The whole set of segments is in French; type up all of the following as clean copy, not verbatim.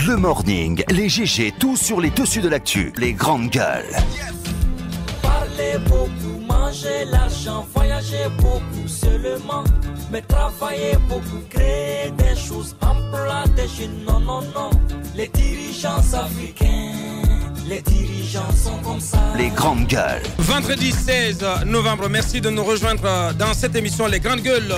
Le morning, les GG, tout sur les dessus de l'actu, les grandes gueules. Parler beaucoup, manger l'argent, voyager beaucoup seulement, mais travailler beaucoup, créer des choses, emploi des jeunes, non, non, non. Les dirigeants africains, les dirigeants sont comme ça. Les grandes gueules. Vendredi 16 novembre, merci de nous rejoindre dans cette émission Les Grandes Gueules.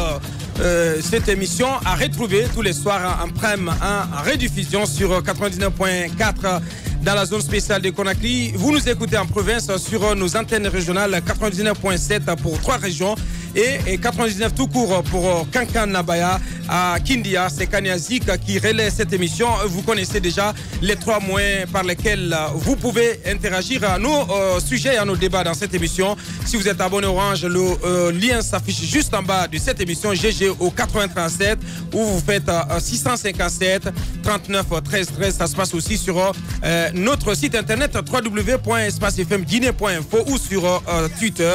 Cette émission à retrouver tous les soirs en prime, en rediffusion sur 99.4 dans la zone spéciale de Conakry. Vous nous écoutez en province sur nos antennes régionales 99.7 pour 3 régions et 99 tout court pour Kankan Nabaya à Kindia. C'est Kaniazik qui relaie cette émission. Vous connaissez déjà les 3 moyens par lesquels vous pouvez interagir à nos sujets et à nos débats dans cette émission. Si vous êtes abonné Orange, le lien s'affiche juste en bas de cette émission GG au 837 ou vous faites 657 39 13 13. Ça se passe aussi sur notre site internet www.espacefmguinée.info ou sur Twitter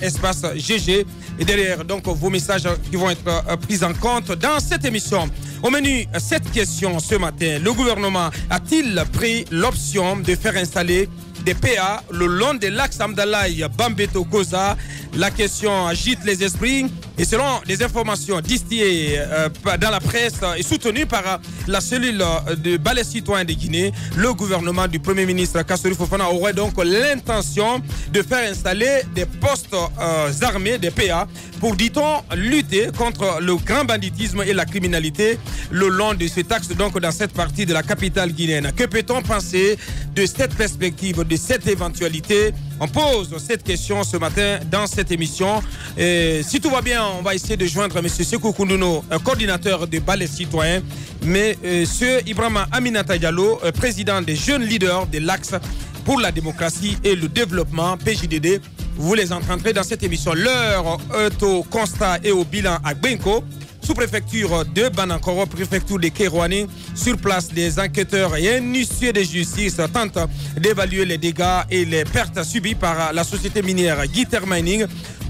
#espace GG et derrière donc vos messages qui vont être pris en compte dans cette émission. Au menu, cette question ce matin, le gouvernement a-t-il pris l'option de faire installer des PA le long de l'axe Amdalaï Bambeto Koza? La question agite les esprits et selon les informations distillées dans la presse et soutenues par la cellule de balai citoyen de Guinée, le gouvernement du Premier ministre Kassori Fofana aurait donc l'intention de faire installer des postes armés, des PA, pour, dit-on, lutter contre le grand banditisme et la criminalité le long de cet axe, donc dans cette partie de la capitale guinéenne. Que peut-on penser de cette perspective, de cette éventualité? On pose cette question ce matin dans cette émission. Et si tout va bien, on va essayer de joindre M. Sekou Koundouno, coordinateur de balai citoyen, mais M. Ibrahima Aminata Diallo, président des jeunes leaders de l'Axe pour la démocratie et le développement, PJDD. Vous les entendrez dans cette émission. L'heure est au constat et au bilan à Gbenko, sous-préfecture de Banankoro, préfecture de Kérouani. Sur place, des enquêteurs et un huissier de justice tentent d'évaluer les dégâts et les pertes subies par la société minière Guiter Mining,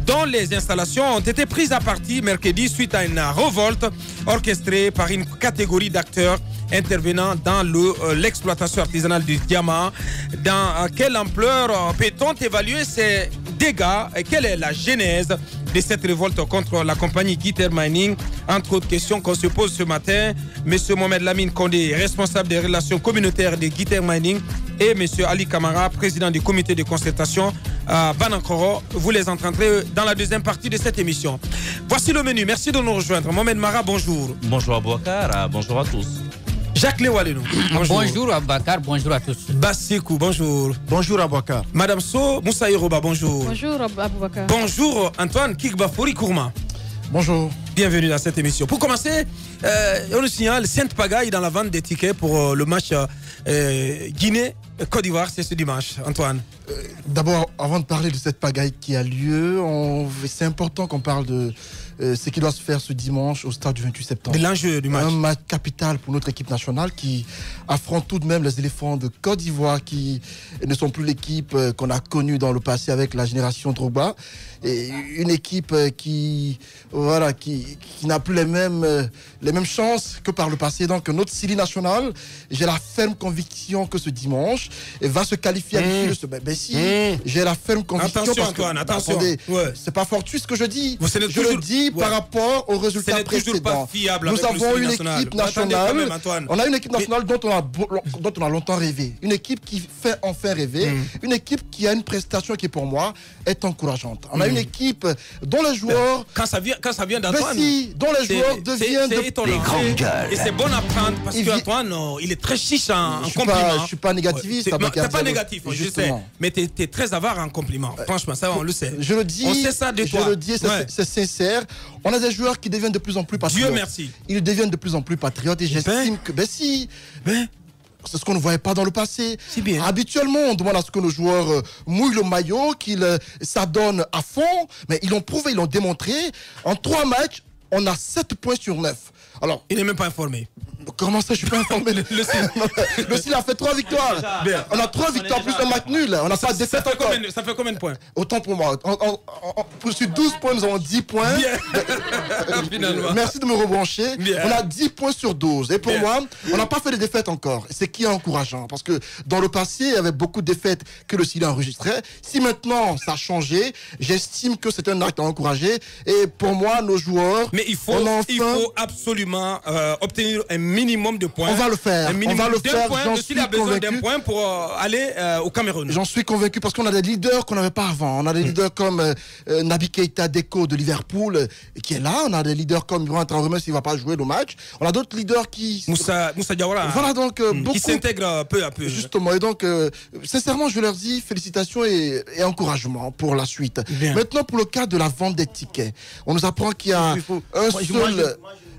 dont les installations ont été prises à partie mercredi suite à une révolte orchestrée par une catégorie d'acteurs intervenant dans l'exploitation artisanale du diamant. Dans quelle ampleur peut-on évaluer ces dégâts et quelle est la genèse de cette révolte contre la compagnie Guiter Mining? Entre autres questions qu'on se pose ce matin. M. Mohamed Lamine Kondé, responsable des relations communautaires de Guiter Mining, et M. Ali Kamara, président du comité de concertation à Banankoro. Vous les entendrez dans la deuxième partie de cette émission. Voici le menu. Merci de nous rejoindre. Mohamed Mara, bonjour. Bonjour Abouakar, bonjour à tous. Jacques Lewaleno. Bonjour Abouakar, bonjour à tous. Bassikou, bonjour. Bonjour Abouakar. Madame So, Moussa Yoruba, bonjour. Bonjour Abouakar. Bonjour Antoine Kikbafori Kourma. Bonjour. Bienvenue dans cette émission. Pour commencer, on nous signale Sainte Pagaille dans la vente des tickets pour le match Guinée-Côte d'Ivoire, c'est ce dimanche. Antoine. D'abord, avant de parler de cette pagaille qui a lieu, c'est important qu'on parle de ce qui doit se faire ce dimanche au stade du 28 septembre. De l'enjeu du match. Un match capital pour notre équipe nationale qui affronte tout de même les éléphants de Côte d'Ivoire qui ne sont plus l'équipe qu'on a connue dans le passé avec la génération Drogba. Et une équipe qui n'a plus les mêmes chances que par le passé. Donc notre Syrie nationale, j'ai la ferme conviction que ce dimanche va se qualifier à l'issue de ce... Ben si, j'ai la ferme conviction. Attention parce que, Antoine, attention. Attendez, c'est pas fortuit ce que je dis. Je le dis par rapport aux résultats précédents. Pas fiable. Nous avons une équipe nationale. On a une équipe nationale dont on a longtemps rêvé. Une équipe qui fait enfin rêver. Une équipe qui a une prestation qui pour moi est encourageante. On a une équipe dont les joueurs... Quand ça vient d'Antoine... dont les joueurs deviennent les grandes gueules. Et c'est bon à prendre parce qu'Antoine, il est très chiche en compliments. Je suis pas négativiste. T'es pas négatif, je sais. Mais t'es très avare en compliments. Franchement, ça on le sait. Je le dis. On sait ça de toi. Je le dis, c'est sincère. On a des joueurs qui deviennent de plus en plus patriotes. Dieu merci. Ils deviennent de plus en plus patriotes et j'estime que... c'est ce qu'on ne voyait pas dans le passé. C'est bien. Habituellement, on demande à ce que nos joueurs mouillent le maillot, qu'ils s'adonnent à fond, mais ils l'ont prouvé, ils l'ont démontré. En 3 matchs, on a 7 points sur 9. Alors, il n'est même pas informé. comment ça, je suis pas informé. Le Sili a fait 3 victoires. On a 3 victoires plus un match nul. On n'a pas de défaite encore. Ça fait combien de points? Autant pour moi. Sur 12 points, nous avons 10 points. Finalement. Merci de me rebrancher. Bien. On a 10 points sur 12. Et pour moi, on n'a pas fait de défaites encore. C'est qui est encourageant. Parce que dans le passé, il y avait beaucoup de défaites que le Sili enregistrait. Si maintenant ça a changé, j'estime que c'est un acte à encourager. Et pour moi, nos joueurs. Mais il faut absolument obtenir un minimum de points. On va le faire. Un minimum on va le de faire. points. Le Sili a besoin d'un point pour aller au Cameroun. J'en suis convaincu parce qu'on a des leaders qu'on n'avait pas avant. On a des leaders comme Naby Keita Deco de Liverpool qui est là. On a des leaders comme Ibrahima Traoré s'il ne va pas jouer le match. On a d'autres leaders qui... Moussa Diawara. Voilà donc beaucoup... Qui s'intègrent peu à peu. Justement. Et donc, sincèrement, je leur dis félicitations et encouragement pour la suite. Bien. Maintenant, pour le cas de la vente des tickets, on nous apprend qu'il y a un seul...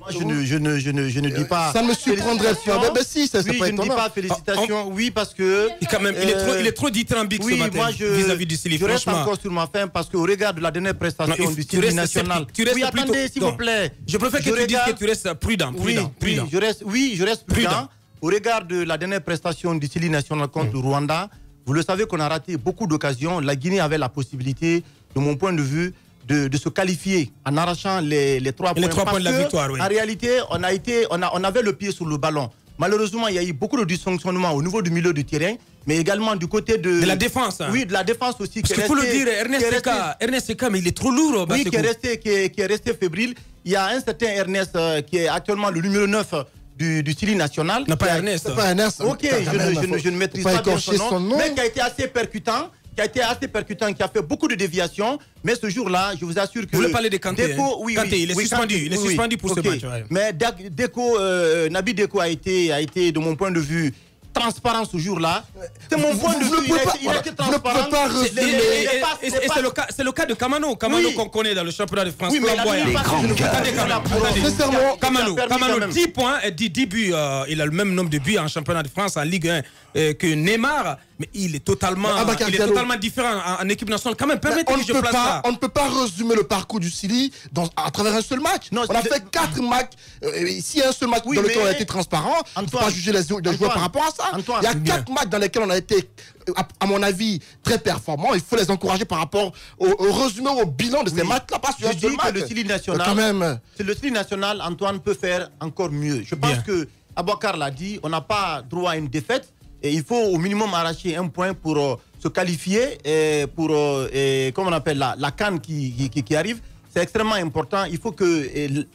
Je ne dis pas. Ça ne me surprendrait pas. Mais si, ça, oui, pas je ne dis pas félicitations. Oui, parce que. Quand même, il est trop dithyrambique ce matin vis-à-vis du Sili. Je reste encore sur ma fin parce qu'au regard de la dernière prestation du Sili national. Oui, attendez, s'il vous plaît. Je préfère que tu dises que tu restes prudent. Je reste prudent. Au regard de la dernière prestation du Sili national contre le Rwanda, vous le savez qu'on a raté beaucoup d'occasions. La Guinée avait la possibilité, de mon point de vue, de se qualifier en arrachant les 3 points. Les 3 points de la victoire, oui. En réalité, on avait le pied sur le ballon. Malheureusement, il y a eu beaucoup de dysfonctionnements au niveau du milieu du terrain, mais également du côté de la défense. Hein. Oui, de la défense aussi. Parce qu'il faut le dire, Ernest Seka, mais il est trop lourd. Oui, qui est resté fébrile. Il y a un certain Ernest qui est actuellement le numéro 9 du Sili national. Non, pas Ernest. Pas Ernest. Ok, je ne maîtrise pas bien son nom, mais qui a été assez percutant. Qui a fait beaucoup de déviations, mais ce jour-là, je vous assure que... Vous voulez parler de Kanté, Deco, oui, Kanté, il est suspendu, il est suspendu pour ce match. Ouais. Mais Naby Deco a été, de mon point de vue, transparent ce jour-là. C'est mon point de vue, il a été transparent. C'est le cas de Kamano. Kamano qu'on connaît dans le championnat de France. Oui, mais sincèrement, Kamano, 10 points et 10 buts. Il a le même nombre de buts en championnat de France, en Ligue 1 que Neymar. Mais il est totalement différent en équipe nationale. Quand même, permettez que je place ça. On ne peut pas résumer le parcours du Sili à travers un seul match. Non, on a fait 4 matchs. S'il y a un seul match dans lequel on a été transparent, on ne peut pas juger les joueurs par rapport à ça. Il y a 4 matchs dans lesquels on a été, à mon avis, très performants. Il faut les encourager par rapport au résumé, au bilan de ces matchs-là. Pas sur un seul match. Le Sili national, le Sili national, Antoine peut faire encore mieux. Je pense que Abouakar l'a dit, on n'a pas droit à une défaite. Et il faut au minimum arracher un point pour se qualifier pour comment on appelle la CAN qui arrive. C'est extrêmement important. Il faut que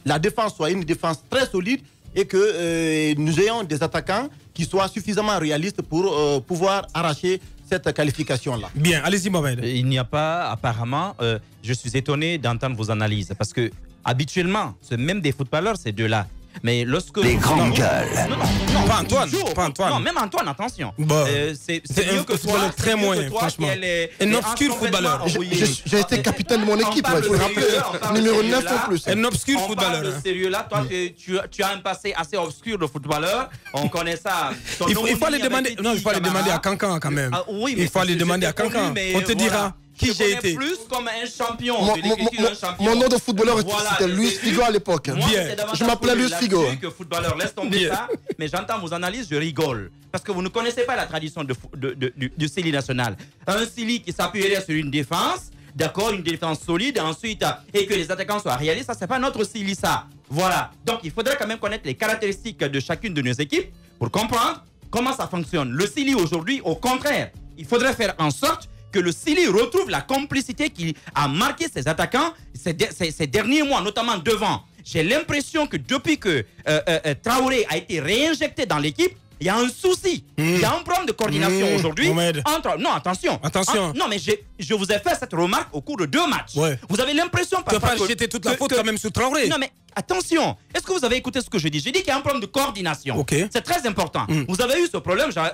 la défense soit une défense très solide et que nous ayons des attaquants qui soient suffisamment réalistes pour pouvoir arracher cette qualification-là. Bien, allez-y Mohamed. Il n'y a pas, apparemment, je suis étonné d'entendre vos analyses parce que habituellement, même des footballeurs, ces deux-là. Mais lorsque... Les grandes gueules. Non, pas Antoine. Non, même Antoine, attention. Bon. C'est mieux que toi, très moins, franchement. Un obscur footballeur. J'ai été capitaine de mon équipe, il faut le rappeler. Numéro 9 en plus. Un obscur footballeur. On parle sérieux là. Toi, tu as un passé assez obscur de footballeur. On connaît ça. Il faut aller demander... Non, il faut aller demander à Cancan quand même. Il faut aller demander à Cancan. On te dira... Qui j'ai été plus comme un champion. Mon nom de footballeur, c'était Luis Figo à l'époque. Je m'appelais Luis Figo. Footballeur, laisse tomber ça. Mais j'entends vos analyses, je rigole. Parce que vous ne connaissez pas la tradition du Sili national. Un Sili qui s'appuierait sur une défense, d'accord, une défense solide, ensuite, et que les attaquants soient réalistes, ça, c'est pas notre Sili, ça. Voilà. Donc, il faudrait quand même connaître les caractéristiques de chacune de nos équipes pour comprendre comment ça fonctionne. Le Sili, aujourd'hui, au contraire, il faudrait faire en sorte que le Sili retrouve la complicité qui a marqué ses attaquants ces derniers mois, notamment devant. J'ai l'impression que depuis que Traoré a été réinjecté dans l'équipe, il y a un souci. Il y a un problème de coordination aujourd'hui. Non, attention. Non, mais je vous ai fait cette remarque au cours de 2 matchs. Ouais. Vous avez l'impression... Tu n'as pas jeté toute la faute quand même sur Traoré. Non, mais attention. Est-ce que vous avez écouté ce que je dis? J'ai dit qu'il y a un problème de coordination. Okay. C'est très important. Vous avez eu ce problème, genre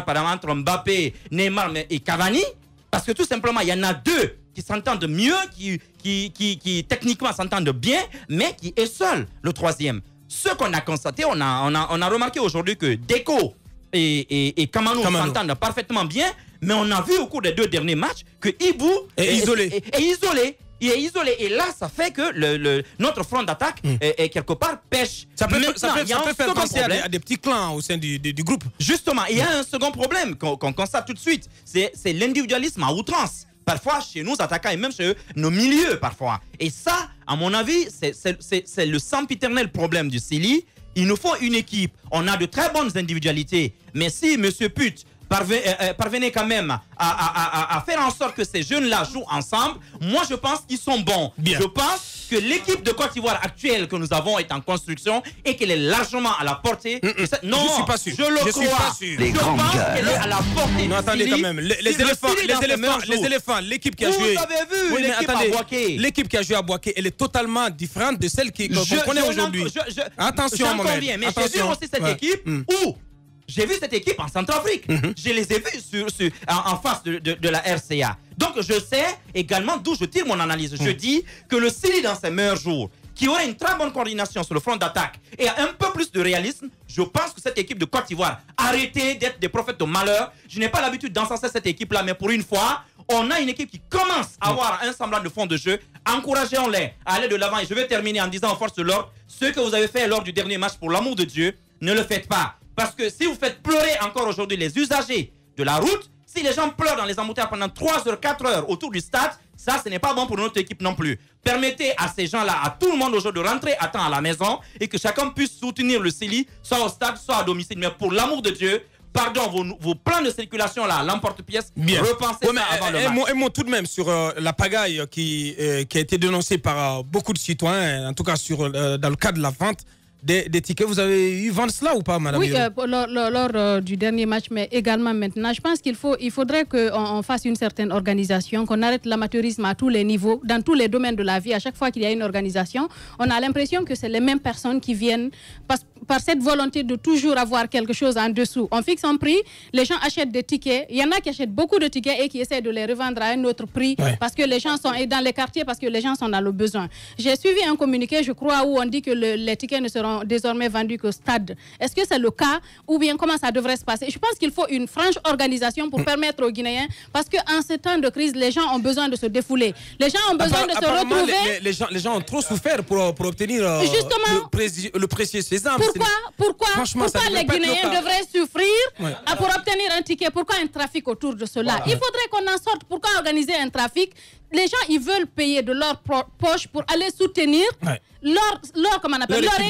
par exemple, entre Mbappé, Neymar et Cavani. Parce que tout simplement, il y en a 2 qui s'entendent mieux, qui techniquement s'entendent bien, mais qui est seul, le 3e. Ce qu'on a constaté, on a remarqué aujourd'hui que Deco et Kamano s'entendent parfaitement bien, mais on a vu au cours des 2 derniers matchs que Ibou est isolé. Il est isolé. Et là, ça fait que notre front d'attaque est quelque part pêche. Ça peut faire penser à des petits clans au sein du groupe. Justement, il y a un second problème qu'on constate tout de suite. C'est l'individualisme à outrance. Parfois, chez nos attaquants et même chez nos milieux, parfois. Et ça, à mon avis, c'est le sempiternel problème du Sili. Il nous faut une équipe. On a de très bonnes individualités. Mais si M. Put parvenait quand même à faire en sorte que ces jeunes-là jouent ensemble, moi, je pense qu'ils sont bons. Bien. Je pense que l'équipe de Côte d'Ivoire actuelle que nous avons est en construction et qu'elle est largement à la portée. Non, je suis pas sûr. Je le crois. Les grands gars. Elle est à la portée. Non, attendez quand même. Les éléphants, l'équipe qui a joué. Vous avez vu l'équipe à Boaké. L'équipe qui a joué à Boaké, elle est totalement différente de celle qu'on connaît aujourd'hui. Attention, Mohamed. J'en conviens, mais j'ai vu aussi cette équipe où j'ai vu cette équipe en Centrafrique. Je les ai vus en face de la RCA. Donc je sais également d'où je tire mon analyse. Je dis que le Sili dans ses meilleurs jours, qui aurait une très bonne coordination sur le front d'attaque et un peu plus de réalisme, je pense que cette équipe de Côte d'Ivoire, arrêtez d'être des prophètes de malheur. Je n'ai pas l'habitude d'encenser cette équipe-là, mais pour une fois, on a une équipe qui commence à avoir un semblant de fond de jeu. Encourageons-les à aller de l'avant. Et je vais terminer en disant aux forces de l'ordre, ce que vous avez fait lors du dernier match, pour l'amour de Dieu, ne le faites pas. Parce que si vous faites pleurer encore aujourd'hui les usagers de la route, si les gens pleurent dans les embouteillages pendant 3 heures, 4 heures autour du stade, ça, ce n'est pas bon pour notre équipe non plus. Permettez à ces gens-là, à tout le monde aujourd'hui, de rentrer à temps à la maison et que chacun puisse soutenir le Sili, soit au stade, soit à domicile. Mais pour l'amour de Dieu, pardon, vos plans de circulation là, l'emporte-pièce, repensez ça avant le match. Un mot tout de même sur la pagaille qui a été dénoncée par beaucoup de citoyens, en tout cas dans le cadre de la vente des tickets. Vous avez eu vent cela ou pas, madame? Oui, lors du dernier match, mais également maintenant. Je pense qu'il faudrait qu'on fasse une certaine organisation, qu'on arrête l'amateurisme à tous les niveaux, dans tous les domaines de la vie. À chaque fois qu'il y a une organisation, on a l'impression que c'est les mêmes personnes qui viennent par cette volonté de toujours avoir quelque chose en dessous. On fixe un prix, les gens achètent des tickets. Il y en a qui achètent beaucoup de tickets et qui essaient de les revendre à un autre prix parce que les gens sont dans les quartiers, parce que les gens sont dans le besoin. J'ai suivi un communiqué, je crois, où on dit que les tickets ne seront désormais vendus qu'au stade. Est-ce que c'est le cas ou bien comment ça devrait se passer? Je pense qu'il faut une franche organisation pour permettre aux Guinéens, parce qu'en ce temps de crise, les gens ont besoin de se défouler. Les gens ont besoin de se retrouver. Les gens ont trop souffert pour obtenir le précieux sésame. Pourquoi les Guinéens devraient souffrir pour obtenir un ticket? Pourquoi un trafic autour de cela? Il faudrait qu'on en sorte. Pourquoi organiser un trafic? Les gens, ils veulent payer de leur poche pour aller soutenir leur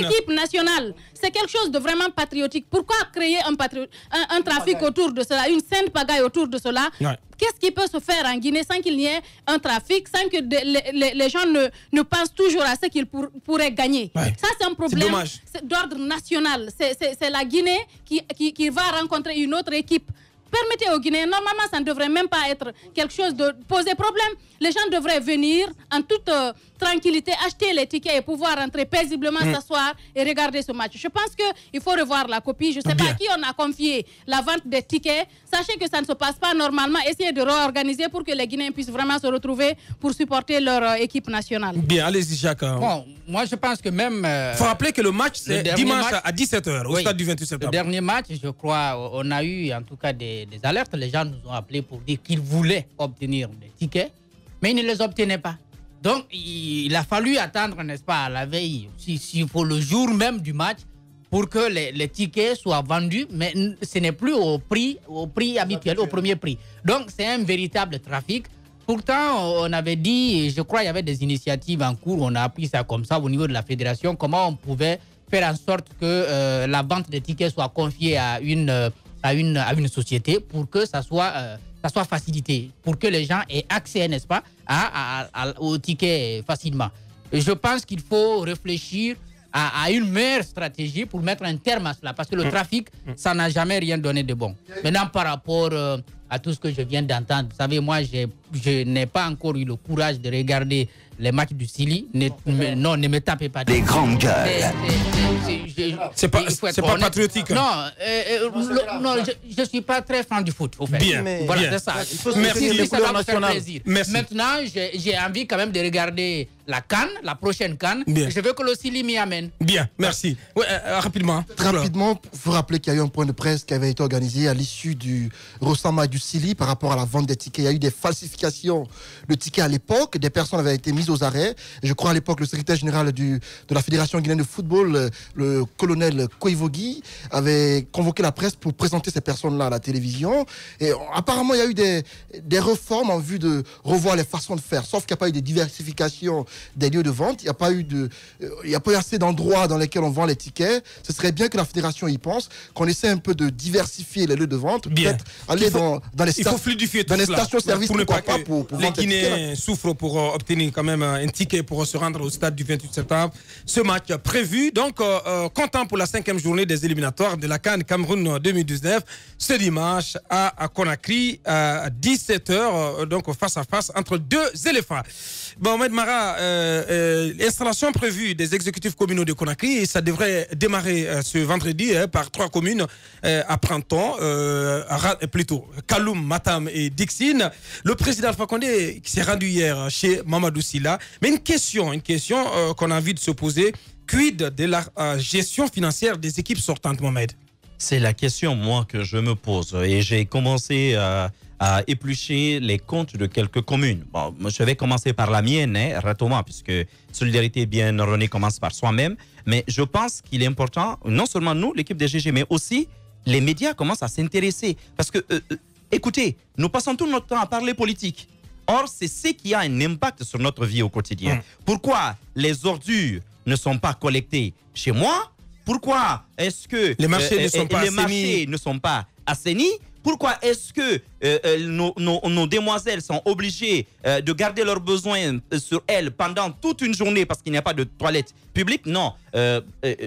équipe nationale. C'est quelque chose de vraiment patriotique. Pourquoi créer un trafic autour de cela, une sainte pagaille autour de cela? Qu'est-ce qui peut se faire en Guinée sans qu'il y ait un trafic, sans que les gens ne pensent toujours à ce qu'ils pourraient gagner? Ça, c'est un problème d'ordre national. C'est la Guinée qui va rencontrer une autre équipe. Permettez aux Guinéens, normalement, ça ne devrait même pas être quelque chose de poser problème. Les gens devraient venir en toute tranquillité, acheter les tickets et pouvoir rentrer paisiblement, s'asseoir et regarder ce match. Je pense qu'il faut revoir la copie. Je ne sais pas à qui on a confié la vente des tickets. Sachez que ça ne se passe pas normalement. Essayez de réorganiser pour que les Guinéens puissent vraiment se retrouver pour supporter leur équipe nationale. Bien, allez-y, Jacques. Bon, moi, je pense que même... Il faut rappeler que le match, c'est dimanche à 17h au stade du 28 septembre. Le dernier match, je crois, on a eu en tout cas des alertes. Les gens nous ont appelés pour dire qu'ils voulaient obtenir des tickets, mais ils ne les obtenaient pas. Donc, il a fallu attendre, n'est-ce pas, à la veille, s'il faut le jour même du match, pour que les tickets soient vendus, mais ce n'est plus au prix habituel, au premier prix. Donc, c'est un véritable trafic. Pourtant, on avait dit, je crois qu'il y avait des initiatives en cours, on a appris ça comme ça au niveau de la fédération, comment on pouvait faire en sorte que la vente des tickets soit confiée à une société pour que ça soit facilité, pour que les gens aient accès, n'est-ce pas, aux tickets facilement. Et je pense qu'il faut réfléchir à une meilleure stratégie pour mettre un terme à cela, parce que le trafic, ça n'a jamais rien donné de bon. Maintenant, par rapport à tout ce que je viens d'entendre, vous savez, moi, je n'ai pas encore eu le courage de regarder les matchs du Sili. Non, ne me tapez pas. Les grandes gueules. C'est pas patriotique. Non, je ne suis pas très fan du foot, au fait. Bien. Voilà, c'est ça. Merci. Ça va me faire plaisir. Maintenant, j'ai envie quand même de regarder la CAN, la prochaine CAN. Je veux que le Sili m'y amène. Bien, merci. Ouais, rapidement. Rapidement, il faut rappeler qu'il y a eu un point de presse qui avait été organisé à l'issue du Rossama du Sili par rapport à la vente des tickets. Il y a eu des falsifications diversification de tickets à l'époque. Des personnes avaient été mises aux arrêts. Et je crois à l'époque, le secrétaire général de la Fédération guinéenne de football, le colonel Koivogi, avait convoqué la presse pour présenter ces personnes-là à la télévision. Et apparemment, il y a eu des réformes en vue de revoir les façons de faire. Sauf qu'il n'y a pas eu de diversification des lieux de vente. Il n'y a pas eu assez d'endroits dans lesquels on vend les tickets. Ce serait bien que la fédération y pense, qu'on essaie un peu de diversifier les lieux de vente. Peut-être aller dans les stations-service pour ne pas que les Guinéens souffrent pour obtenir quand même un ticket pour se rendre au stade du 28 septembre. Ce match prévu, donc comptant pour la 5e journée des éliminatoires de la CAN Cameroun 2019, ce dimanche à Conakry à 17h, donc face à face entre deux éléphants. Bon, Mohamed Mara, l'installation prévue des exécutifs communaux de Conakry, et ça devrait démarrer ce vendredi par 3 communes à Printemps, plutôt Kaloum, Matam et Dixine. Le président Alpha Condé qui s'est rendu hier chez Mamadou Silla. Mais une question qu'on a envie de se poser, quid de la gestion financière des équipes sortantes, Mohamed? C'est la question, moi, que je me pose. Et j'ai commencé à éplucher les comptes de quelques communes. Bon, je vais commencer par la mienne, rapidement, puisque solidarité bien ordonnée commence par soi-même. Mais je pense qu'il est important, non seulement nous, l'équipe des GG, mais aussi les médias commencent à s'intéresser. Parce que, écoutez, nous passons tout notre temps à parler politique. Or, c'est ce qui a un impact sur notre vie au quotidien. Pourquoi les ordures ne sont pas collectées chez moi? Pourquoi est-ce que les marchés ne sont pas assainis? Pourquoi est-ce que nos demoiselles sont obligées de garder leurs besoins sur elles pendant toute une journée parce qu'il n'y a pas de toilettes publiques? Non.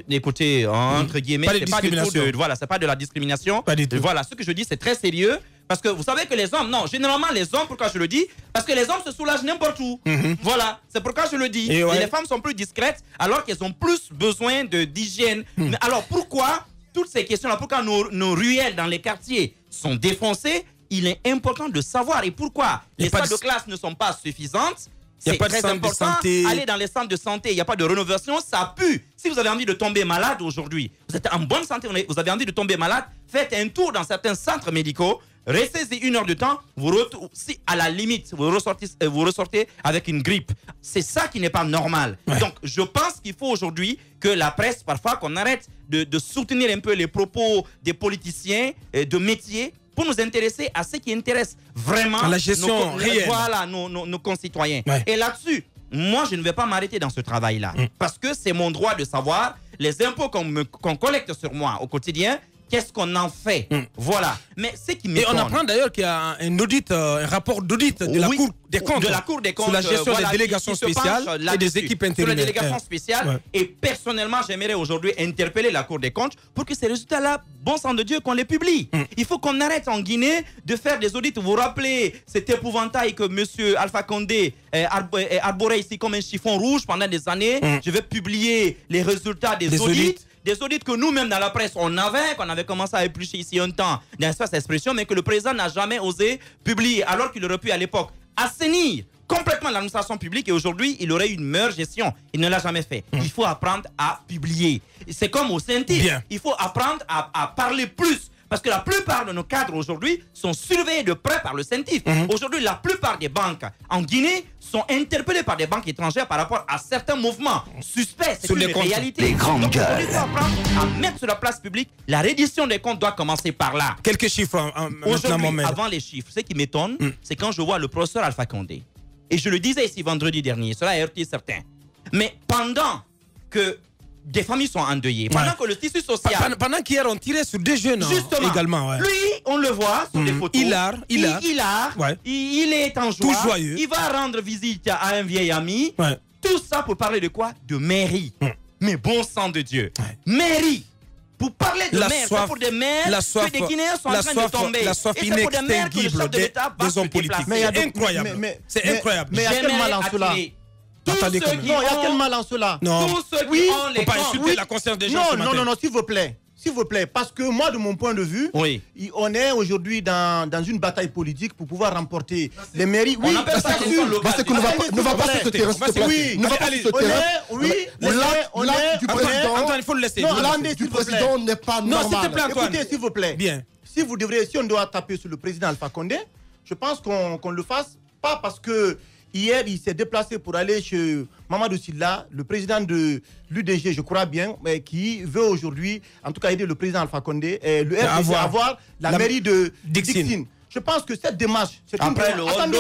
Écoutez, entre guillemets, c'est pas du tout voilà, c'est pas de la discrimination. Pas du tout. Voilà, ce que je dis, c'est très sérieux. Parce que vous savez que les hommes, non, généralement les hommes, pourquoi je le dis? Parce que les hommes se soulagent n'importe où. Voilà, c'est pourquoi je le dis. Et les femmes sont plus discrètes alors qu'elles ont plus besoin d'hygiène. Alors pourquoi toutes ces questions-là, pourquoi nos ruelles dans les quartiers sont défoncées? Il est important de savoir. Et pourquoi les salles de classe ne sont pas suffisantes? C'est très important. Aller dans les centres de santé, il n'y a pas de rénovation, ça pue. Si vous avez envie de tomber malade aujourd'hui, vous êtes en bonne santé, vous avez envie de tomber malade, faites un tour dans certains centres médicaux, restez 1 heure de temps, si à la limite vous ressortez avec une grippe. C'est ça qui n'est pas normal. Donc je pense qu'il faut aujourd'hui que la presse, parfois, qu'on arrête de soutenir un peu les propos des politiciens de métier pour nous intéresser à ce qui intéresse vraiment à la gestion réelle. Voilà, nos concitoyens. Et là-dessus, moi, je ne vais pas m'arrêter dans ce travail-là. Parce que c'est mon droit de savoir les impôts qu'on collecte sur moi au quotidien. Qu'est-ce qu'on en fait? Voilà. Mais ce qui m'étonne... Et on apprend d'ailleurs qu'il y a un audit, un rapport d'audit de la Cour des comptes. De la Cour des comptes. Sur la gestion des délégations spéciales et des équipes intérimaires. Sur les délégations spéciales. Et personnellement, j'aimerais aujourd'hui interpeller la Cour des comptes pour que ces résultats-là, bon sang de Dieu, qu'on les publie. Il faut qu'on arrête en Guinée de faire des audits. Vous vous rappelez cet épouvantail que M. Alpha Condé arborait ici comme un chiffon rouge pendant des années. Je vais publier les résultats des audits. Des audits que nous-mêmes dans la presse qu'on avait commencé à éplucher ici un temps dans l'espace d'expression, mais que le président n'a jamais osé publier, alors qu'il aurait pu à l'époque assainir complètement l'administration publique et aujourd'hui il aurait eu une meilleure gestion. Il ne l'a jamais fait. Il faut apprendre à publier. C'est comme au CNT. Il faut apprendre à parler plus. Parce que la plupart de nos cadres aujourd'hui sont surveillés de près par le CENTIF. Aujourd'hui, la plupart des banques en Guinée sont interpellées par des banques étrangères par rapport à certains mouvements suspects. C'est une réalité. Les grandes gueules. Il faut apprendre à mettre sur la place publique. La reddition des comptes doit commencer par là. Quelques chiffres aujourd'hui, avant les chiffres, ce qui m'étonne, c'est quand je vois le professeur Alpha Condé. Et je le disais ici vendredi dernier, cela a heurté certains. Mais pendant que des familles sont endeuillées, pendant que le tissu social... Pendant qu'hier on tirait sur des jeunes également. Lui, on le voit sur des photos. Il est en joie. Tout joyeux. Il va rendre visite à un vieil ami. Tout ça pour parler de quoi? De mairie. Mais bon sang de Dieu. Mairie. Pour parler de mère, c'est pour des mères que des Guinéens sont en train de tomber. La soif inextinguible des hommes politiques. C'est incroyable. C'est incroyable. Mais il y a quel mal en cela? Attendez, non, il y a quel mal en cela? Non. Tous ceux qui ont les faut pas insulter la conscience des gens. Non, s'il vous plaît. S'il vous plaît, parce que moi, de mon point de vue, on est aujourd'hui dans une bataille politique pour pouvoir remporter les mairies. On appelle ça ne va pas se taire. Du président. Attends, il faut le laisser. Non, l'année du président n'est pas normal. Non, s'il te plaît, Antoine. Écoutez, s'il vous plaît. Bien. Si on doit taper sur le président Alpha Condé, je pense qu'on le fasse pas parce que hier, il s'est déplacé pour aller chez Mamadou Sylla, le président de l'UDG, je crois bien, mais qui veut aujourd'hui, en tout cas, aider le président Alpha Condé, le RDC, à avoir la mairie de Dixine. Je pense que cette démarche, c'est une démarche. Attendez,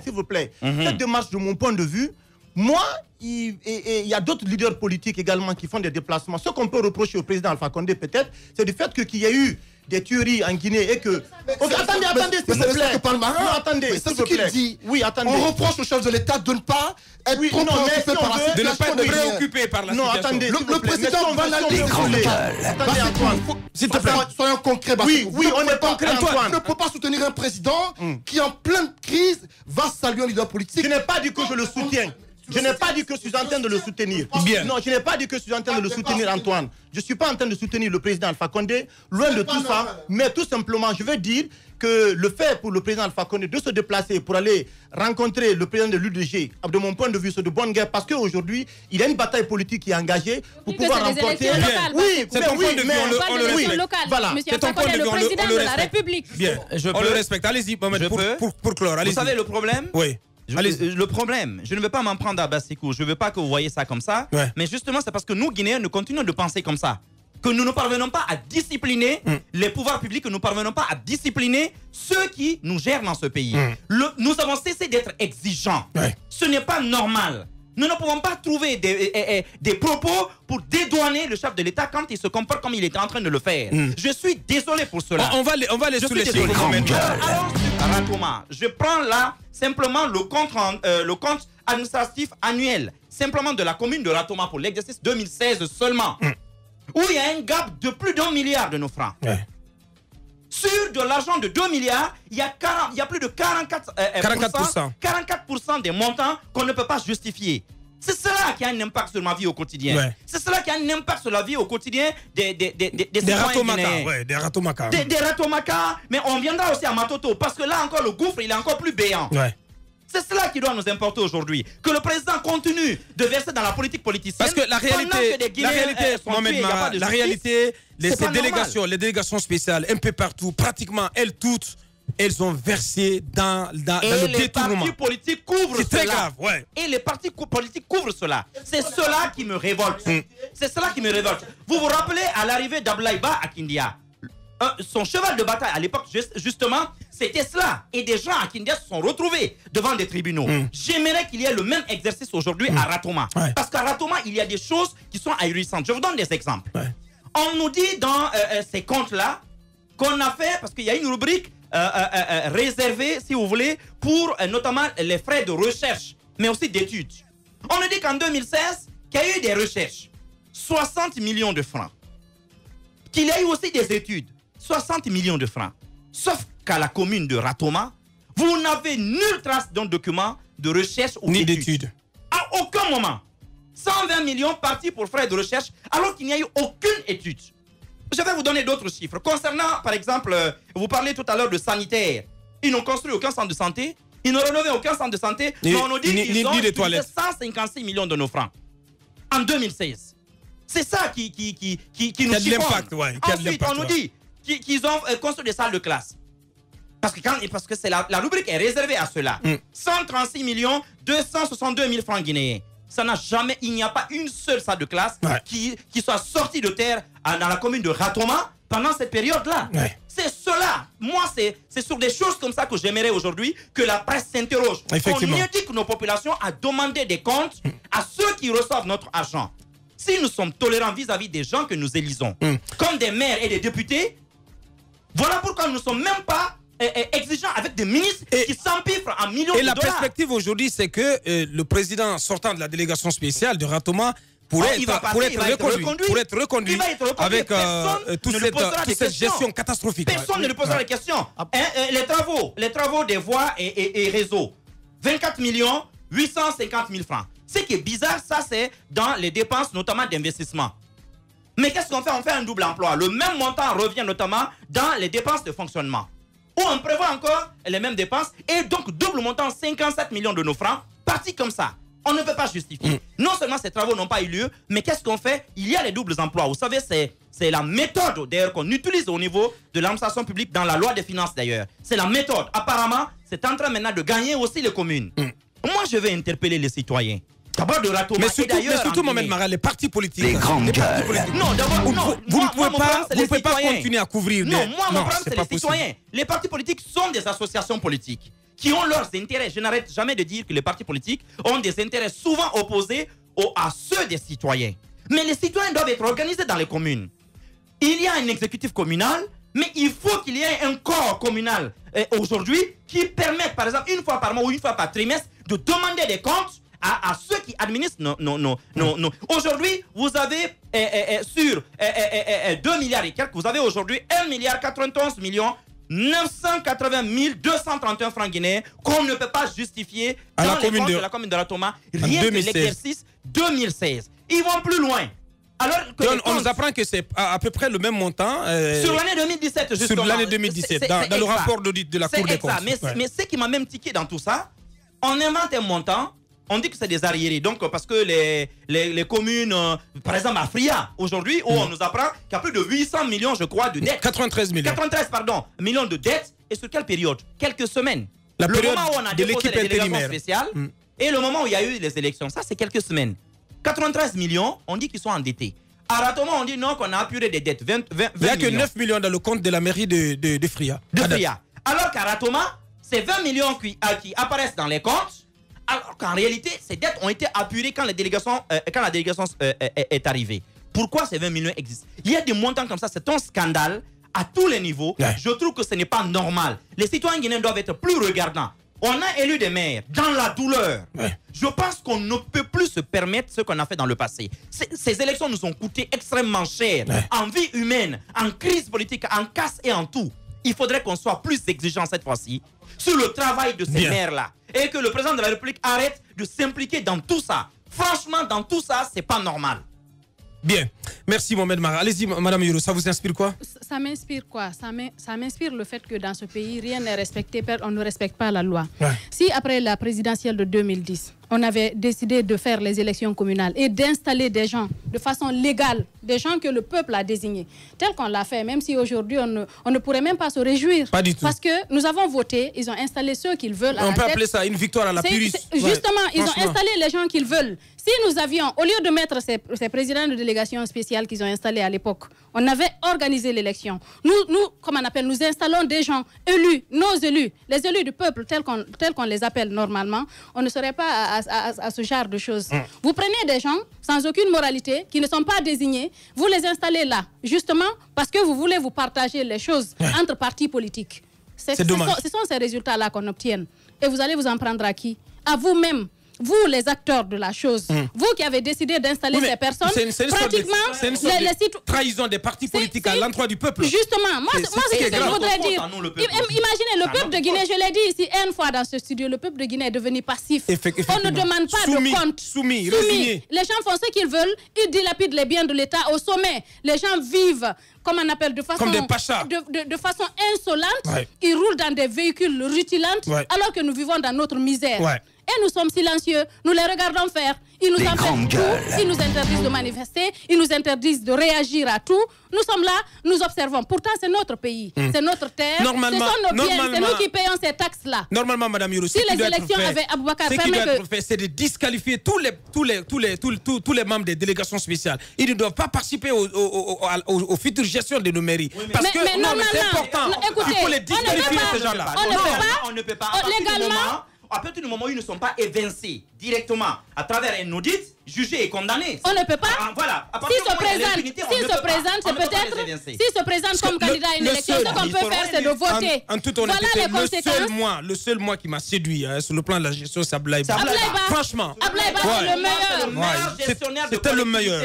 s'il vous plaît. Cette démarche, de mon point de vue, moi, il y a d'autres leaders politiques également qui font des déplacements. Ce qu'on peut reprocher au président Alpha Condé, peut-être, c'est du fait qu'il y a eu des tueries en Guinée et que... Attendez, s'il vous plaît. Attendez, c'est ce qu'il dit. Oui, attendez. On reproche au chef de l'État de ne pas être trop préoccupé par la situation. De ne pas être préoccupé par la situation. Non, attendez, le président va la ligue. Attendez, Antoine. S'il te plaît, soyons concrets. Oui, on est concret, Antoine. On ne peut pas soutenir un président qui, en pleine crise, va saluer un leader politique. Je n'ai pas dit que je le soutiens. Je n'ai pas dit que je suis en train de le soutenir. Bien. Non, je n'ai pas dit que je suis en train de le soutenir, Antoine. Je ne suis pas en train de soutenir le président Alpha Condé, loin de tout ça. Mais tout simplement, je veux dire que le fait pour le président Alpha Condé de se déplacer pour aller rencontrer le président de l'UDG, de mon point de vue, c'est de bonne guerre parce qu'aujourd'hui, il y a une bataille politique qui est engagée pour pouvoir remporter. Oui, c'est ton point de vue, on le respecte. Voilà, c'est ton point de vue, on le respecte. Bien, on le respecte. Allez-y, pour clore. Vous savez le problème? Oui. Le problème, je ne veux pas m'en prendre à Bassikou, je ne veux pas que vous voyez ça comme ça, mais justement c'est parce que nous Guinéens, nous continuons de penser comme ça, que nous ne parvenons pas à discipliner les pouvoirs publics, que nous ne parvenons pas à discipliner ceux qui nous gèrent dans ce pays. Nous avons cessé d'être exigeants. Ce n'est pas normal. Nous ne pouvons pas trouver des propos pour dédouaner le chef de l'État quand il se comporte comme il est en train de le faire. Je suis désolé pour cela. On va les sous les chiffres. Ratoma, je prends là simplement le compte administratif annuel, simplement de la commune de Ratoma pour l'exercice 2016 seulement, où il y a un gap de plus d'1 milliard de nos francs. Sur de l'argent de 2 milliards, il y a plus de 44% des montants qu'on ne peut pas justifier. C'est cela qui a un impact sur ma vie au quotidien. C'est cela qui a un impact sur la vie au quotidien des Ratomaka. Des Ratomaka, mais on viendra aussi à Matoto, parce que là encore, le gouffre, il est encore plus béant. C'est cela qui doit nous importer aujourd'hui. Que le président continue de verser dans la politique politicienne. Parce que la réalité, les délégations spéciales, un peu partout, pratiquement elles toutes, elles ont versé dans le détournement. Et les partis politiques couvrent cela. C'est très grave, Et les partis politiques couvrent cela. C'est cela qui me révolte. C'est cela qui me révolte. Vous vous rappelez à l'arrivée d'Ablaïba à Kindia, son cheval de bataille à l'époque, justement, c'était cela. Et des gens à Kindia se sont retrouvés devant des tribunaux. J'aimerais qu'il y ait le même exercice aujourd'hui à Ratoma. Parce qu'à Ratoma, il y a des choses qui sont ahurissantes. Je vous donne des exemples. On nous dit dans ces comptes-là qu'on a fait, parce qu'il y a une rubrique réservée, si vous voulez, pour notamment les frais de recherche, mais aussi d'études. On nous dit qu'en 2016, qu'il y a eu des recherches, 60 millions de francs. Qu'il y a eu aussi des études, 60 millions de francs. Sauf qu'à la commune de Ratoma, vous n'avez nulle trace d'un document de recherche ou d'études. À aucun moment. 120 millions partis pour frais de recherche, alors qu'il n'y a eu aucune étude. Je vais vous donner d'autres chiffres. Concernant, par exemple, vous parlez tout à l'heure de sanitaire. Ils n'ont construit aucun centre de santé, ils n'ont rénové aucun centre de santé, mais on nous dit qu'ils ont utilisé 156 millions de nos francs en 2016. C'est ça qui nous chiffonne. Ensuite, on nous dit qu'ils ont construit des salles de classe. Parce que la rubrique est réservée à cela. 136 millions 262 000 francs guinéens. Ça n'a jamais, il n'y a pas une seule salle de classe qui soit sortie de terre dans la commune de Ratoma pendant cette période-là. C'est cela. Moi, c'est sur des choses comme ça que j'aimerais aujourd'hui que la presse s'interroge. On éduque nos populations à demander des comptes à ceux qui reçoivent notre argent. Si nous sommes tolérants vis-à-vis des gens que nous élisons, comme des maires et des députés, voilà pourquoi nous ne sommes même pas exigeants avec des ministres qui s'empiffrent en millions de dollars. Et la perspective aujourd'hui, c'est que le président sortant de la délégation spéciale de Ratoma pourrait être reconduit avec toute cette gestion catastrophique. Personne ne lui posera la question. Les travaux des voies et réseaux, 24 850 000 francs. Ce qui est bizarre, ça c'est dans les dépenses notamment d'investissement. Mais qu'est-ce qu'on fait? On fait un double emploi. Le même montant revient notamment dans les dépenses de fonctionnement, où on prévoit encore les mêmes dépenses et donc double montant, 57 millions de nos francs, partis comme ça. On ne peut pas justifier. Non seulement ces travaux n'ont pas eu lieu, mais qu'est-ce qu'on fait? Il y a les doubles emplois. Vous savez, c'est la méthode d'ailleurs qu'on utilise au niveau de l'administration publique dans la loi des finances d'ailleurs. C'est la méthode. Apparemment, c'est en train maintenant de gagner aussi les communes. Moi, je vais interpeller les citoyens. D'abord de Ratoma. Mais surtout Mohamed Mara, les partis politiques. Les grandes gueules. Non, d'abord, vous ne pouvez pas continuer à couvrir. Non, moi, mon problème, c'est les citoyens. Les partis politiques sont des associations politiques qui ont leurs intérêts. Je n'arrête jamais de dire que les partis politiques ont des intérêts souvent opposés à ceux des citoyens. Mais les citoyens doivent être organisés dans les communes. Il y a un exécutif communal, mais il faut qu'il y ait un corps communal aujourd'hui qui permette, par exemple, une fois par mois ou une fois par trimestre, de demander des comptes à ceux qui administrent non. Aujourd'hui, vous avez sur 2 milliards et quelques, vous avez aujourd'hui 1 milliard 91 millions 980 231 francs guinéens qu'on ne peut pas justifier dans les comptes de la commune de Ratoma, rien que l'exercice 2016. Ils vont plus loin. Alors que on nous apprend que c'est à peu près le même montant. Sur l'année 2017, justement. Sur l'année 2017, dans le rapport d'audit de la Cour des comptes. Mais ce qui m'a même tiqué dans tout ça, on invente un montant, on dit que c'est des arriérés. Donc, parce que les communes, par exemple à Fria, aujourd'hui, où on nous apprend qu'il y a plus de 800 millions, je crois, de dettes. 93 millions. 93, pardon, millions de dettes. Et sur quelle période? Quelques semaines. La le période moment où on a de déposé l'équipe les délégations intérimaire. spéciales et le moment où il y a eu les élections. Ça, c'est quelques semaines. 93 millions, on dit qu'ils sont endettés. À Ratoma, on dit non, qu'on a apuré des dettes. 20 il n'y a que 9 millions dans le compte de la mairie de Fria. De Fria. Alors qu'à Ratoma, c'est 20 millions qui apparaissent dans les comptes. Alors qu'en réalité, ces dettes ont été apurées quand la délégation est arrivée. Pourquoi ces 20 millions existent? Il y a des montants comme ça, c'est un scandale à tous les niveaux. Ouais. Je trouve que ce n'est pas normal. Les citoyens guinéens doivent être plus regardants. On a élu des maires dans la douleur. Ouais. Je pense qu'on ne peut plus se permettre ce qu'on a fait dans le passé. Ces élections nous ont coûté extrêmement cher, en vie humaine, en crise politique, en casse et en tout. Il faudrait qu'on soit plus exigeant cette fois-ci sur le travail de ces maires-là. Et que le président de la République arrête de s'impliquer dans tout ça. Franchement, dans tout ça, c'est pas normal. Bien. Merci Mohamed Mara. Allez-y, Madame Yoro, ça vous inspire quoi? Ça m'inspire quoi? Ça m'inspire le fait que dans ce pays, rien n'est respecté, on ne respecte pas la loi. Ouais. Si après la présidentielle de 2010, on avait décidé de faire les élections communales et d'installer des gens de façon légale, des gens que le peuple a désignés, tel qu'on l'a fait, même si aujourd'hui on ne pourrait même pas se réjouir. Pas du tout. Parce que nous avons voté, ils ont installé ceux qu'ils veulent. On peut appeler ça une victoire à la puriste. Justement, ils ont installé les gens qu'ils veulent. Si nous avions, au lieu de mettre ces présidents de délégation spéciale qu'ils ont installés à l'époque, on avait organisé l'élection. Nous, comment on appelle, nous installons des gens élus, nos élus, les élus du peuple, tels qu'on les appelle normalement, on ne serait pas à ce genre de choses. Vous prenez des gens sans aucune moralité, qui ne sont pas désignés, vous les installez là, justement parce que vous voulez vous partager les choses entre partis politiques. C'est dommage. Ce sont ces résultats-là qu'on obtient. Et vous allez vous en prendre à qui? À vous-même. Vous, les acteurs de la chose, vous qui avez décidé d'installer ces personnes, pratiquement, c'est une sorte de trahison des partis politiques à l'endroit du peuple. Justement, moi, c'est ce que je voudrais dire. Imaginez, le peuple de Guinée, je l'ai dit ici une fois dans ce studio, le peuple de Guinée est devenu passif. On ne demande pas de compte. Soumis. Les gens font ce qu'ils veulent, ils dilapident les biens de l'État au sommet. Les gens vivent, comme on appelle, de façon insolente. Ils roulent dans des véhicules rutilantes, alors que nous vivons dans notre misère. Et nous sommes silencieux, nous les regardons faire. Ils nous empêchent tout, ils nous interdisent de manifester, ils nous interdisent de réagir à tout. Nous sommes là, nous observons. Pourtant, c'est notre pays, c'est notre terre, ce sont nos biens, c'est nous qui payons ces taxes-là. Normalement, Madame Yoro, si les élections avaient Aboubacar permis c'est de disqualifier tous les membres des délégations spéciales. Ils ne doivent pas participer aux futures gestions de nos mairies. Parce que c'est important. Écoutez, il faut les disqualifier, ces gens-là. On ne peut pas. Légalement. À partir du moment où ils ne sont pas évincés directement à travers un audit, jugés et condamnés. On ne peut pas. Voilà. S'ils se présentent comme candidat à une élection, ce qu'on peut faire, c'est de voter. En toute honnêteté, le seul moi qui m'a séduit sur le plan de la gestion, c'est Ablaïba. Franchement. Ablaïba, c'est le meilleur. C'était le meilleur.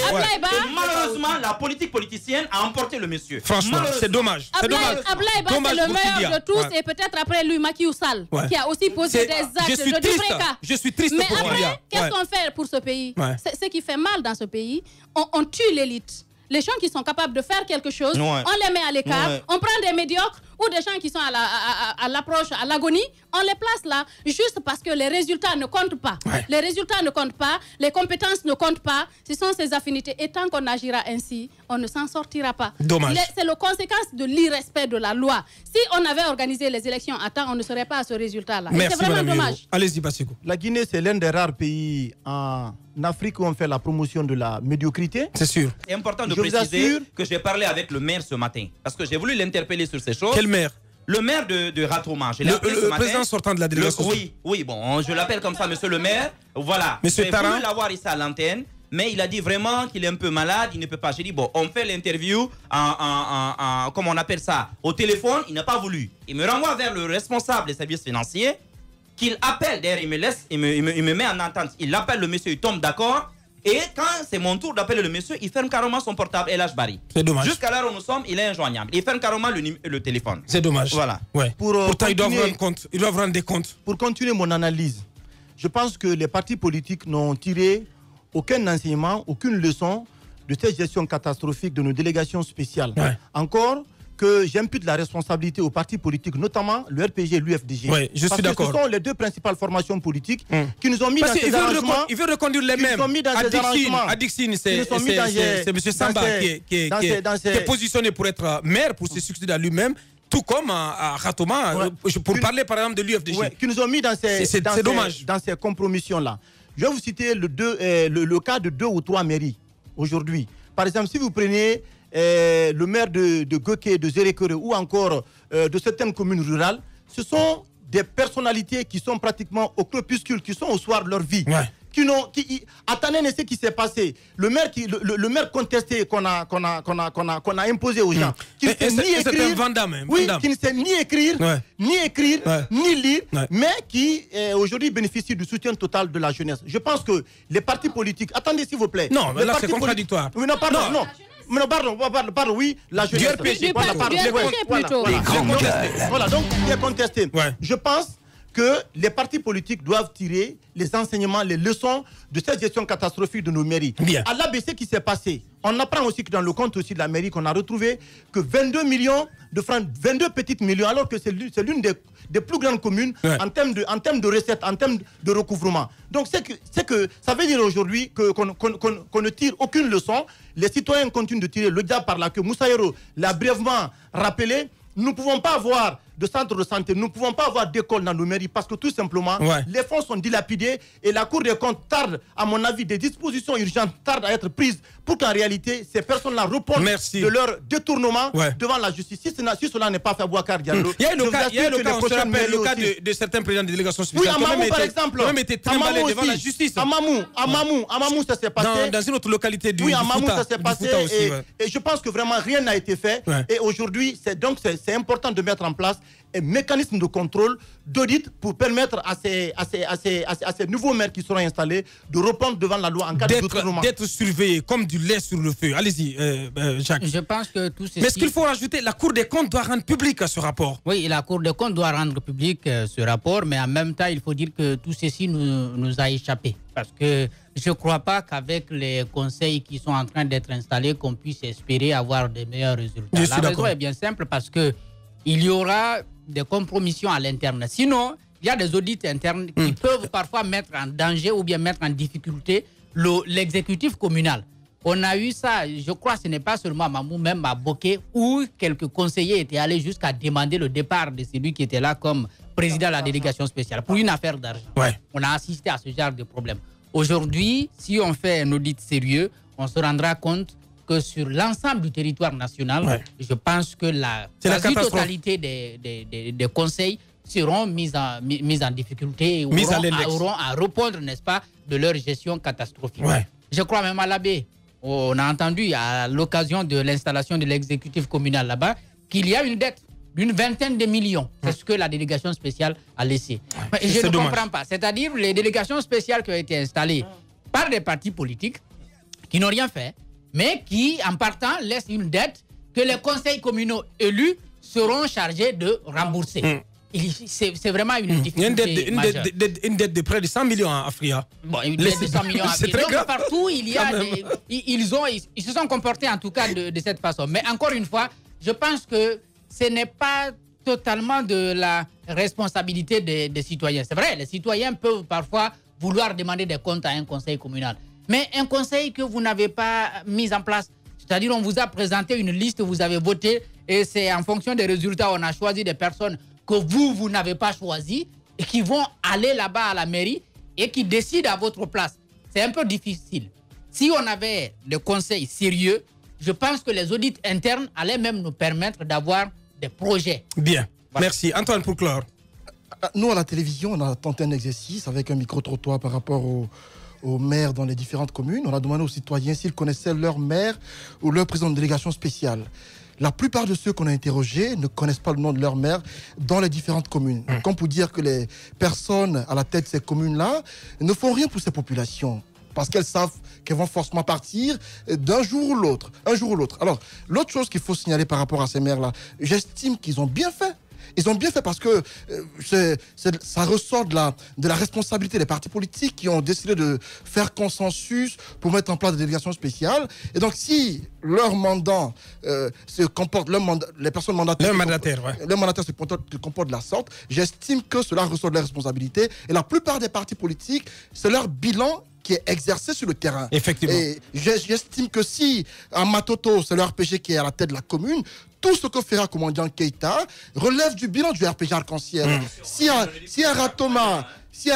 Malheureusement, la politique politicienne a emporté le monsieur. Franchement, c'est dommage. Ablaïba, c'est le meilleur de tous. Et peut-être après lui, Macky Oussal, qui a aussi posé des actes de vrai cas. Je suis triste. Mais après, qu'est-ce qu'on fait pour ce pays? Ce qui fait mal dans ce pays, on tue l'élite. Les gens qui sont capables de faire quelque chose, on les met à l'écart, on prend des médiocres ou des gens qui sont à l'approche, à l'agonie, on les place là juste parce que les résultats ne comptent pas. Ouais. Les résultats ne comptent pas, les compétences ne comptent pas, ce sont ces affinités. Et tant qu'on agira ainsi, on ne s'en sortira pas. Dommage. C'est la conséquence de l'irrespect de la loi. Si on avait organisé les élections à temps, on ne serait pas à ce résultat-là. Merci, c'est vraiment dommage. Allez-y, Bassiko. La Guinée, c'est l'un des rares pays en Afrique où on fait la promotion de la médiocrité. C'est sûr. C'est important de préciser que j'ai parlé avec le maire ce matin. Parce que j'ai voulu l'interpeller sur ces choses. Quel maire? Le maire de Ratoma. Le président sortant de la délégation. Oui, bon, je l'appelle comme ça, monsieur le maire. Voilà. Monsieur Taran. J'ai voulu l'avoir ici à l'antenne. Mais il a dit vraiment qu'il est un peu malade, il ne peut pas. J'ai dit, bon, on fait l'interview comment on appelle ça, au téléphone, il n'a pas voulu. Il me renvoie vers le responsable des services financiers, qu'il appelle, d'ailleurs, il me met en attente. Il appelle le monsieur, il tombe d'accord. Et quand c'est mon tour d'appeler le monsieur, il ferme carrément son portable et lâche Barry. C'est dommage. Jusqu'à l'heure où nous sommes, il est injoignable. Il ferme carrément le téléphone. C'est dommage. Voilà. Ouais. Pourtant, ils doivent rendre des comptes. Pour continuer mon analyse, je pense que les partis politiques n'ont tiré aucun enseignement, aucune leçon de cette gestion catastrophique de nos délégations spéciales. Ouais. Encore que j'impute la responsabilité aux partis politiques, notamment le RPG et l'UFDG. Oui, je suis d'accord. Parce que ce sont les deux principales formations politiques qui nous ont mis dans ces arrangements. Ils veulent reconduire les mêmes. À Dixine, c'est M. Samba qui est positionné pour être maire, pour se succéder à lui-même. Tout comme à Ratoma, pour parler par exemple de l'UFDG. Ouais, qui nous ont mis dans ces compromissions-là. Je vais vous citer le cas de 2 ou 3 mairies aujourd'hui. Par exemple, si vous prenez le maire de Goké, de Zérékere ou encore de certaines communes rurales, ce sont des personnalités qui sont pratiquement au crépuscule, qui sont au soir de leur vie. Ouais. Attendez, ce qui s'est passé. Le maire contesté qu'on a imposé aux gens, qui ne sait ni écrire, qui ne sait ni écrire, ni lire, mais qui aujourd'hui bénéficie du soutien total de la jeunesse. Je pense que les partis politiques, attendez s'il vous plaît. Non, mais là c'est contradictoire. Oui, non, pardon, non. Non, pardon, oui, la jeunesse. Voilà, donc il est contesté. Je pense que les partis politiques doivent tirer les enseignements, les leçons de cette gestion catastrophique de nos mairies. Bien. À l'ABC qui s'est passé, on apprend aussi que dans le compte aussi de la mairie qu'on a retrouvé que 22 millions de francs, 22 petites millions, alors que c'est l'une des plus grandes communes en termes de recettes, en termes de recouvrement. Donc c'est que ça veut dire aujourd'hui qu'on ne tire aucune leçon. Les citoyens continuent de tirer le diable par la queue. Moussa Yoro l'a brièvement rappelé. Nous ne pouvons pas avoir de centre de santé, nous ne pouvons pas avoir d'école dans nos mairies parce que tout simplement, les fonds sont dilapidés et la Cour des comptes tarde, à mon avis, des dispositions urgentes tardent à être prises pour qu'en réalité, ces personnes-là répondent de leur détournement devant la justice. Si cela n'est pas fait, Bouakar Diallo, il y a le cas, on se rappelle, le cas de certains présidents de délégation spéciale. Oui, à Mamou, par exemple. Qui ont été trimballés devant la justice. À Mamou, ça s'est passé. Dans une autre localité du Fouta. Oui, à Mamou, ça s'est passé. Et je pense que vraiment, rien n'a été fait. Et aujourd'hui, c'est important de mettre en place un mécanisme de contrôle, d'audit pour permettre à ces nouveaux maires qui seront installés de répondre devant la loi en cas de détournement. D'être surveillés comme du lait sur le feu. Allez-y, Jacques. Je pense que tout ceci... Mais est-ce qu'il faut rajouter, la Cour des comptes doit rendre public ce rapport? Oui, la Cour des comptes doit rendre public ce rapport, mais en même temps, il faut dire que tout ceci nous a échappé. Parce que je ne crois pas qu'avec les conseils qui sont en train d'être installés, qu'on puisse espérer avoir de meilleurs résultats. La raison est bien simple, parce qu'il y aura des compromissions à l'interne. Sinon, il y a des audits internes qui peuvent parfois mettre en danger ou bien mettre en difficulté l'exécutif communal. On a eu ça, je crois que ce n'est pas seulement à Mamou, même à Boké, où quelques conseillers étaient allés jusqu'à demander le départ de celui qui était là comme président de la délégation spéciale pour une affaire d'argent. On a assisté à ce genre de problème. Aujourd'hui, si on fait un audit sérieux, on se rendra compte que sur l'ensemble du territoire national, je pense que la quasi-totalité des conseils seront mis en difficulté et auront à répondre, n'est-ce pas, de leur gestion catastrophique. Je crois même à l'abbé, on a entendu à l'occasion de l'installation de l'exécutif communal là-bas qu'il y a une dette d'une 20aine de millions. C'est ce que la délégation spéciale a laissé. Et je ne comprends pas. C'est-à-dire les délégations spéciales qui ont été installées par des partis politiques qui n'ont rien fait, mais qui, en partant, laissent une dette que les conseils communaux élus seront chargés de rembourser. C'est vraiment une difficulté majeure. Une dette de près de 100 millions à Afria. Bon, une dette de 100 millions à Afria. Donc, partout, il y a ils se sont comportés, en tout cas, de cette façon. Mais encore une fois, je pense que ce n'est pas totalement de la responsabilité des citoyens. C'est vrai, les citoyens peuvent parfois vouloir demander des comptes à un conseil communal. Mais un conseil que vous n'avez pas mis en place, c'est-à-dire on vous a présenté une liste, vous avez voté, et c'est en fonction des résultats, on a choisi des personnes que vous n'avez pas choisies et qui vont aller là-bas à la mairie et qui décident à votre place. C'est un peu difficile. Si on avait des conseils sérieux, je pense que les audits internes allaient même nous permettre d'avoir des projets. Bien. Voilà. Merci. Antoine, pour clore. Nous, à la télévision, on a tenté un exercice avec un micro-trottoir par rapport aux maires dans les différentes communes. On a demandé aux citoyens s'ils connaissaient leur maire ou leur président de délégation spéciale. La plupart de ceux qu'on a interrogés ne connaissent pas le nom de leur maire dans les différentes communes. Comme pour dire que les personnes à la tête de ces communes-là ne font rien pour ces populations, parce qu'elles savent qu'elles vont forcément partir d'un jour ou l'autre. Alors, l'autre chose qu'il faut signaler par rapport à ces maires-là, j'estime qu'ils ont bien fait. Ils ont bien fait parce que ça ressort de la responsabilité des partis politiques qui ont décidé de faire consensus pour mettre en place des délégations spéciales. Et donc, si leur mandat se comporte, les personnes mandataires, les mandataires se comportent de la sorte, j'estime que cela ressort de la responsabilité. Et la plupart des partis politiques, c'est leur bilan qui est exercé sur le terrain. Effectivement. Et j'estime que si à Matoto, c'est le RPG qui est à la tête de la commune, tout ce que fera commandant Keïta relève du bilan du RPG Arc-en-Ciel. Si à Ratoma, c'est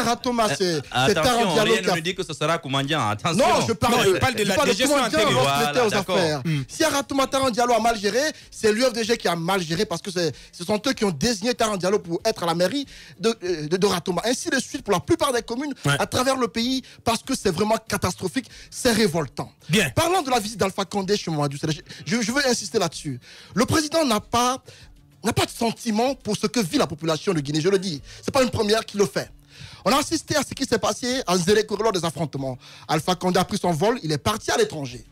Taran Diallo qui a dit que ce sera commandant. Attention. Non, je parle de la gestion antérieure. Voilà, aux affaires. Si à Ratoma, Taran Diallo a mal géré, c'est l'UFDG qui a mal géré parce que ce sont eux qui ont désigné Taran Diallo pour être à la mairie de Ratoma. Ainsi de suite pour la plupart des communes à travers le pays parce que c'est vraiment catastrophique, c'est révoltant. Bien. Parlant de la visite d'Alpha Condé chez moi, je veux insister là-dessus. Le président n'a pas de sentiment pour ce que vit la population de Guinée. Je le dis, c'est pas une première qui le fait. On a assisté à ce qui s'est passé à Zéreko lors des affrontements. Alpha Condé a pris son vol, il est parti à l'étranger.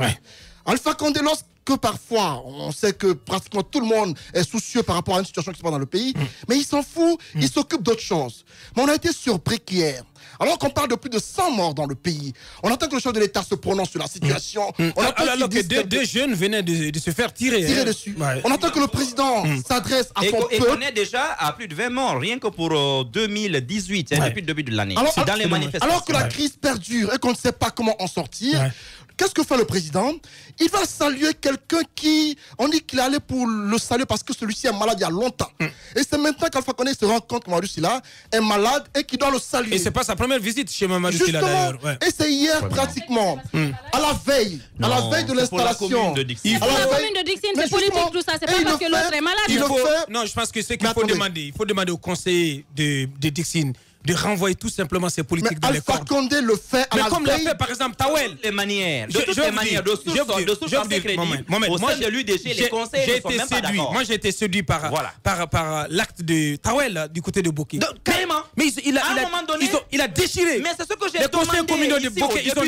Alpha Condé, lorsque parfois, on sait que pratiquement tout le monde est soucieux par rapport à une situation qui se passe dans le pays, mais il s'en fout, il s'occupe d'autre chose. Mais on a été surpris qu'hier, alors qu'on parle de plus de 100 morts dans le pays, on entend que le chef de l'État se prononce sur la situation. Alors que deux jeunes venaient de se faire tirer dessus. On entend que le président s'adresse à son peuple. Et on est déjà à plus de 20 morts, rien que pour 2018, depuis le début de l'année. C'est dans les manifestations. Alors que la crise perdure et qu'on ne sait pas comment en sortir, qu'est-ce que fait le président? Il va saluer quelqu'un qui, on dit qu'il est allé pour le saluer parce que celui-ci est malade il y a longtemps. Et c'est maintenant qu'Alpha Condé se rend compte que Mamadou Sylla est malade et qu'il doit le saluer. Et c'est pas sa première visite chez Mamadou Sylla d'ailleurs. Et c'est hier pratiquement, à la veille de l'installation. Pour la commune de Dixine, c'est politique tout ça, c'est pas parce que l'autre est malade. Non, je pense que c'est qu'il faut demander. Il faut demander au conseiller de Dixine de renvoyer tout simplement ces politiques dans les cordes. Alpha Condé le fait à la veille. Mais comme l'a fait par exemple Tawel. Les manières, de toutes les manières, de sources assez crédibles. Au sein de l'UDG, les conseils ne sont même pas d'accord. Moi j'ai été séduit par l'acte de Tawel du côté de Bokeh. Carrément. Mais il a déchiré. Mais c'est ce que j'ai demandé. Les conseils communaux de Bokeh, ils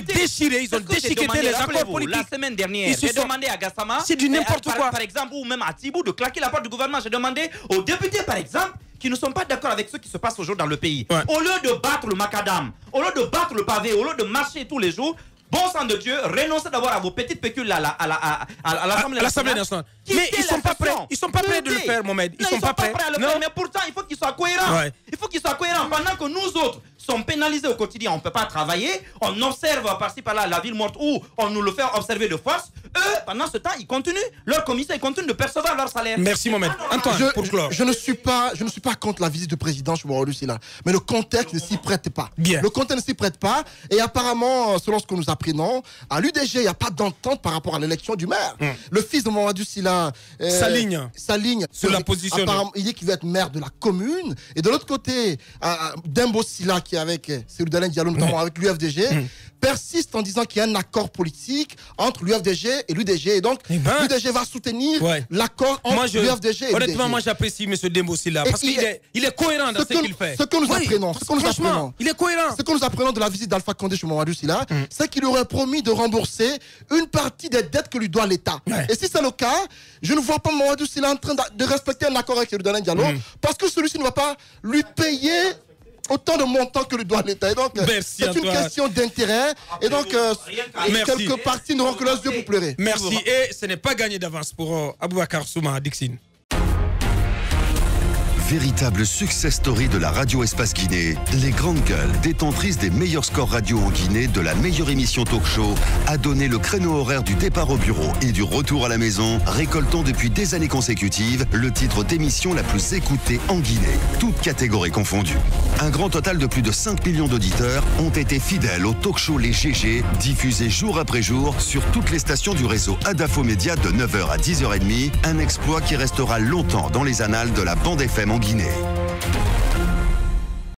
ont déchiqueté les accords politiques. La semaine dernière, j'ai demandé à Gassama, c'est du n'importe quoi. Par exemple, ou même à Tibou de claquer la porte du gouvernement. J'ai demandé aux députés, par exemple, qui ne sont pas d'accord avec ce qui se passe aujourd'hui dans le pays. Au lieu de battre le macadam, au lieu de battre le pavé, au lieu de marcher tous les jours, bon sang de Dieu, renoncez d'abord à vos petites pécules à l'Assemblée nationale. Mais ils sont pas prêts. Ils sont pas prêts de le faire, Mohamed. Ils sont pas prêts à le faire. Mais pourtant, il faut qu'ils soient cohérents. Il faut qu'ils soient cohérents. Pendant que nous autres sommes pénalisés au quotidien, on ne peut pas travailler, on observe par-ci par-là la ville morte ou on nous le fait observer de force. Eux, pendant ce temps, ils continuent, leur commissaire, ils continuent de percevoir leur salaire. Merci Mohamed. Antoine, pour clore. Je ne suis pas contre la visite du président chez Mamadou Sylla, mais le contexte ne s'y prête pas. Bien. Le contexte ne s'y prête pas et apparemment, selon ce que nous apprenons, à l'UDG, il n'y a pas d'entente par rapport à l'élection du maire. Le fils de Mamadou Sylla s'aligne sur la position. Apparemment, il dit qu'il veut être maire de la commune. Et de l'autre côté, Dembo Sylla, qui est avec Cellou Dalein Diallo, notamment avec l'UFDG, persiste en disant qu'il y a un accord politique entre l'UFDG et l'UDG. Et donc, l'UDG va soutenir l'accord entre l'UFDG et l'UDG. Honnêtement, moi j'apprécie M. Dembo Sylla parce qu'il est cohérent dans ce qu'il fait. Ce que nous apprenons, il est cohérent. Ce que nous apprenons de la visite d'Alpha Condé chez Mamadou Sylla, c'est qu'il aurait promis de rembourser une partie des dettes que lui doit l'État. Et si c'est le cas, je ne vois pas Mamadou Sylla en train de respecter un accord avec Cellou Dalein Diallo parce que celui-ci ne va pas lui payer autant de montants que lui doit l'État. Et donc, c'est une question d'intérêt. Et donc, quelques parties n'auront que leurs yeux pour pleurer. Merci. Et ce n'est pas gagné d'avance pour Aboubacar Souma Dixine. véritable success story de la radio Espace Guinée, les Grandes Gueules, détentrices des meilleurs scores radio en Guinée de la meilleure émission talk show, a donné le créneau horaire du départ au bureau et du retour à la maison, récoltant depuis des années consécutives le titre d'émission la plus écoutée en Guinée, toutes catégories confondues. Un grand total de plus de 5 millions d'auditeurs ont été fidèles au talk show Les GG, diffusé jour après jour sur toutes les stations du réseau Adafo Média de 9h à 10h30, un exploit qui restera longtemps dans les annales de la bande FM en Guinée.